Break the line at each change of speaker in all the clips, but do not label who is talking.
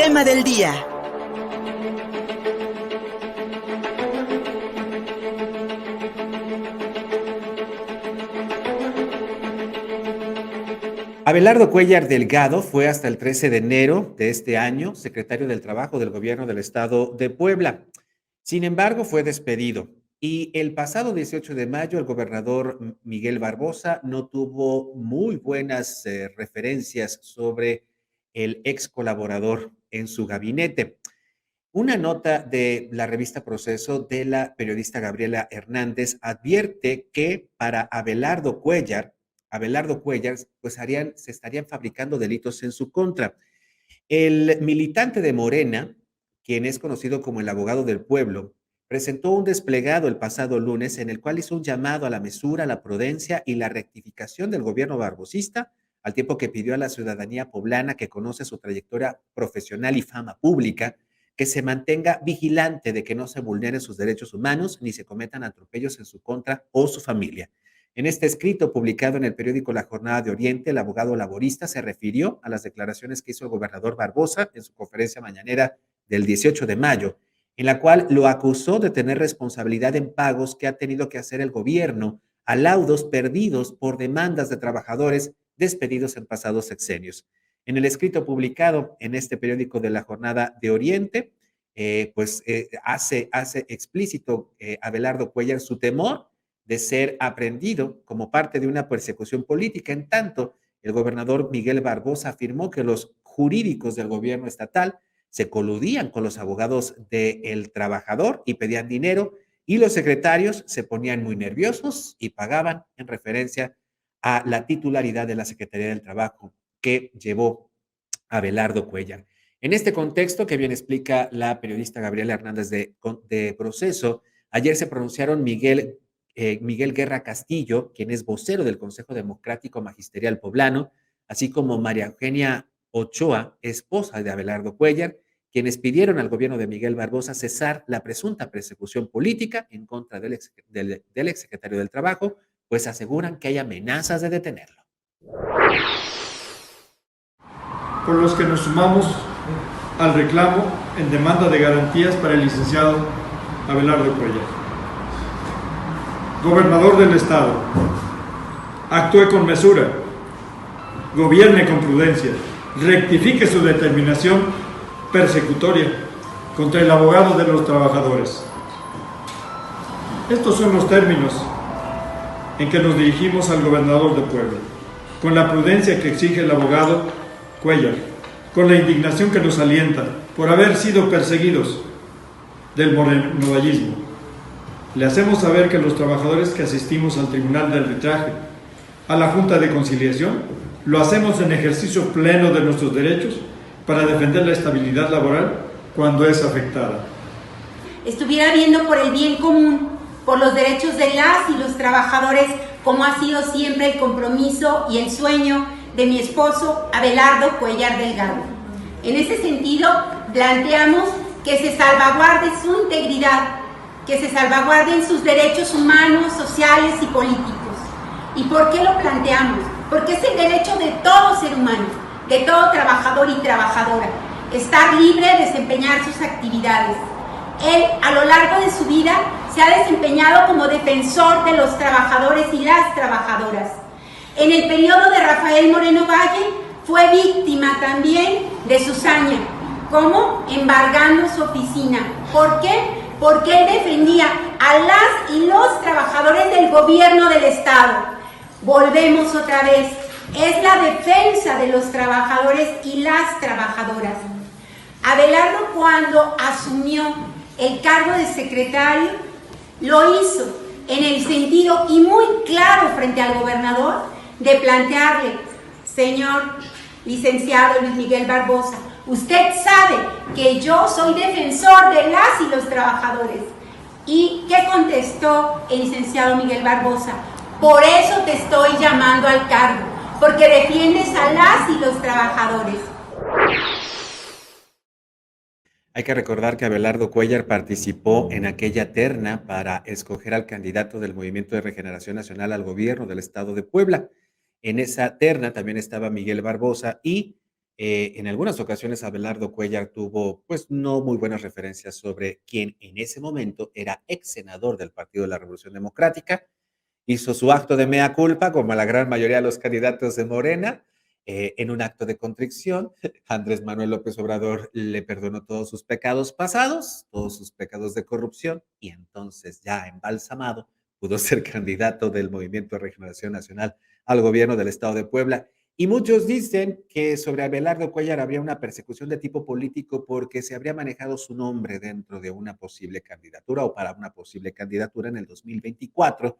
tema del día.
Abelardo Cuéllar Delgado fue hasta el 13 de enero de este año secretario del Trabajo del Gobierno del Estado de Puebla. Sin embargo, fue despedido y el pasado 18 de mayo el gobernador Miguel Barbosa no tuvo muy buenas referencias sobre el ex colaborador en su gabinete. Una nota de la revista Proceso de la periodista Gabriela Hernández advierte que para Abelardo Cuellar, pues se estarían fabricando delitos en su contra. El militante de Morena, quien es conocido como el abogado del pueblo, presentó un desplegado el pasado lunes en el cual hizo un llamado a la mesura, la prudencia y la rectificación del gobierno barbosista, al tiempo que pidió a la ciudadanía poblana que conoce su trayectoria profesional y fama pública, que se mantenga vigilante de que no se vulneren sus derechos humanos ni se cometan atropellos en su contra o su familia. En este escrito publicado en el periódico La Jornada de Oriente, el abogado laborista se refirió a las declaraciones que hizo el gobernador Barbosa en su conferencia mañanera del 18 de mayo, en la cual lo acusó de tener responsabilidad en pagos que ha tenido que hacer el gobierno a laudos perdidos por demandas de trabajadores despedidos en pasados sexenios. En el escrito publicado en este periódico de La Jornada de Oriente, hace explícito Abelardo Cuéllar su temor de ser aprendido como parte de una persecución política. En tanto, el gobernador Miguel Barbosa afirmó que los jurídicos del gobierno estatal se coludían con los abogados del trabajador y pedían dinero, y los secretarios se ponían muy nerviosos y pagaban en referencia a la titularidad de la Secretaría del Trabajo que llevó Abelardo Cuéllar. En este contexto que bien explica la periodista Gabriela Hernández de Proceso, ayer se pronunciaron Miguel Guerra Castillo, quien es vocero del Consejo Democrático Magisterial Poblano, así como María Eugenia Ochoa, esposa de Abelardo Cuéllar, quienes pidieron al gobierno de Miguel Barbosa cesar la presunta persecución política en contra del exsecretario del Trabajo, pues aseguran que hay amenazas de detenerlo.
Por los que nos sumamos al reclamo en demanda de garantías para el licenciado Abelardo Cuéllar. Gobernador del Estado, actúe con mesura, gobierne con prudencia, rectifique su determinación persecutoria contra el abogado de los trabajadores. Estos son los términos en que nos dirigimos al gobernador de Puebla, con la prudencia que exige el abogado Cuéllar, con la indignación que nos alienta por haber sido perseguidos del morenodallismo. Le hacemos saber que los trabajadores que asistimos al Tribunal de Arbitraje, a la Junta de Conciliación, lo hacemos en ejercicio pleno de nuestros derechos para defender la estabilidad laboral cuando es afectada.
Estuviera viendo por el bien común, por los derechos de las y los trabajadores, como ha sido siempre el compromiso y el sueño de mi esposo Abelardo Cuéllar Delgado. En ese sentido, planteamos que se salvaguarde su integridad, que se salvaguarden sus derechos humanos, sociales y políticos. ¿Y por qué lo planteamos? Porque es el derecho de todo ser humano, de todo trabajador y trabajadora, estar libre de desempeñar sus actividades. Él, a lo largo de su vida, se ha desempeñado como defensor de los trabajadores y las trabajadoras. En el periodo de Rafael Moreno Valle, fue víctima también de su saña, como embargando su oficina. ¿Por qué? Porque él defendía a las y los trabajadores del gobierno del Estado. Volvemos otra vez, es la defensa de los trabajadores y las trabajadoras. Abelardo, cuando asumió el cargo de secretario, lo hizo en el sentido y muy claro frente al gobernador de plantearle: señor licenciado Luis Miguel Barbosa, usted sabe que yo soy defensor de las y los trabajadores. ¿Y qué contestó el licenciado Miguel Barbosa? Por eso te estoy llamando al cargo, porque defiendes a las y los trabajadores.
Hay que recordar que Abelardo Cuéllar participó en aquella terna para escoger al candidato del Movimiento de Regeneración Nacional al gobierno del estado de Puebla. En esa terna también estaba Miguel Barbosa y En algunas ocasiones Abelardo Cuellar tuvo pues no muy buenas referencias sobre quien en ese momento era ex senador del Partido de la Revolución Democrática. Hizo su acto de mea culpa, como la gran mayoría de los candidatos de Morena, en un acto de contrición. Andrés Manuel López Obrador le perdonó todos sus pecados pasados, todos sus pecados de corrupción, y entonces ya embalsamado pudo ser candidato del Movimiento de Regeneración Nacional al gobierno del estado de Puebla. Y muchos dicen que sobre Abelardo Cuellar habría una persecución de tipo político porque se habría manejado su nombre dentro de una posible candidatura o para una posible candidatura en el 2024.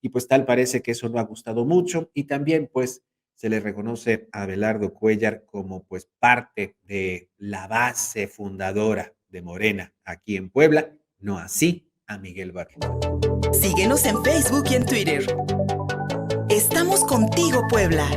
Y pues tal parece que eso no ha gustado mucho. Y también pues se le reconoce a Abelardo Cuellar como pues parte de la base fundadora de Morena aquí en Puebla, no así a Miguel Barrera.
Síguenos en Facebook y en Twitter. Estamos contigo, Puebla.